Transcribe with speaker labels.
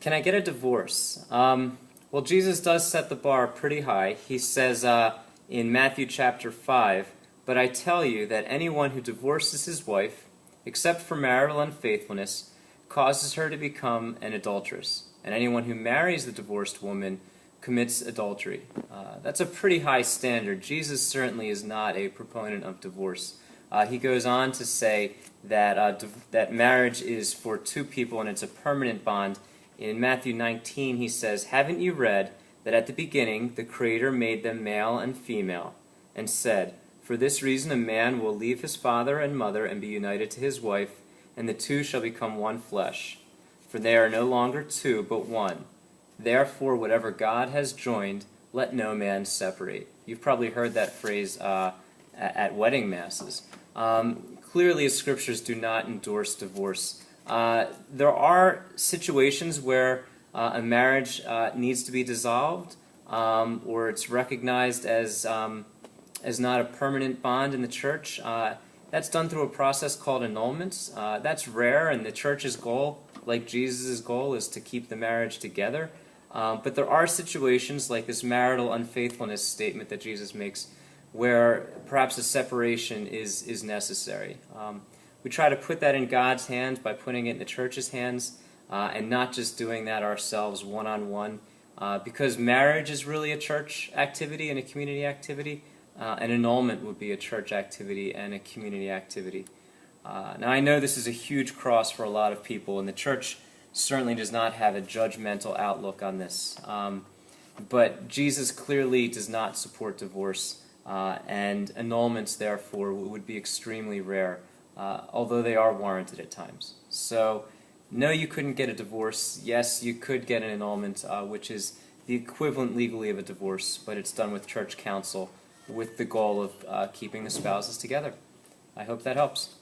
Speaker 1: Can I get a divorce? Well, Jesus does set the bar pretty high. He says in Matthew chapter 5, "But I tell you that anyone who divorces his wife, except for marital unfaithfulness, causes her to become an adulteress. And anyone who marries the divorced woman commits adultery." That's a pretty high standard. Jesus certainly is not a proponent of divorce. He goes on to say that that marriage is for two people and it's a permanent bond. In Matthew 19, he says, "Haven't you read that at the beginning the Creator made them male and female, and said, 'For this reason a man will leave his father and mother and be united to his wife, and the two shall become one flesh. For they are no longer two, but one. Therefore whatever God has joined, let no man separate.'" You've probably heard that phrase at wedding masses. Clearly, scriptures do not endorse divorce. There are situations where a marriage needs to be dissolved, or it's recognized as not a permanent bond in the church. That's done through a process called annulments. That's rare, and the church's goal, like Jesus' goal, is to keep the marriage together. But there are situations like this marital unfaithfulness statement that Jesus makes where perhaps a separation is necessary. We try to put that in God's hands by putting it in the church's hands and not just doing that ourselves one-on-one. Because marriage is really a church activity and a community activity. An annulment would be a church activity and a community activity. Now I know this is a huge cross for a lot of people, and the church certainly does not have a judgmental outlook on this. But Jesus clearly does not support divorce, and annulments therefore would be extremely rare, although they are warranted at times. So no, you couldn't get a divorce. Yes, you could get an annulment, which is the equivalent legally of a divorce, but it's done with church counsel with the goal of keeping the spouses together. I hope that helps.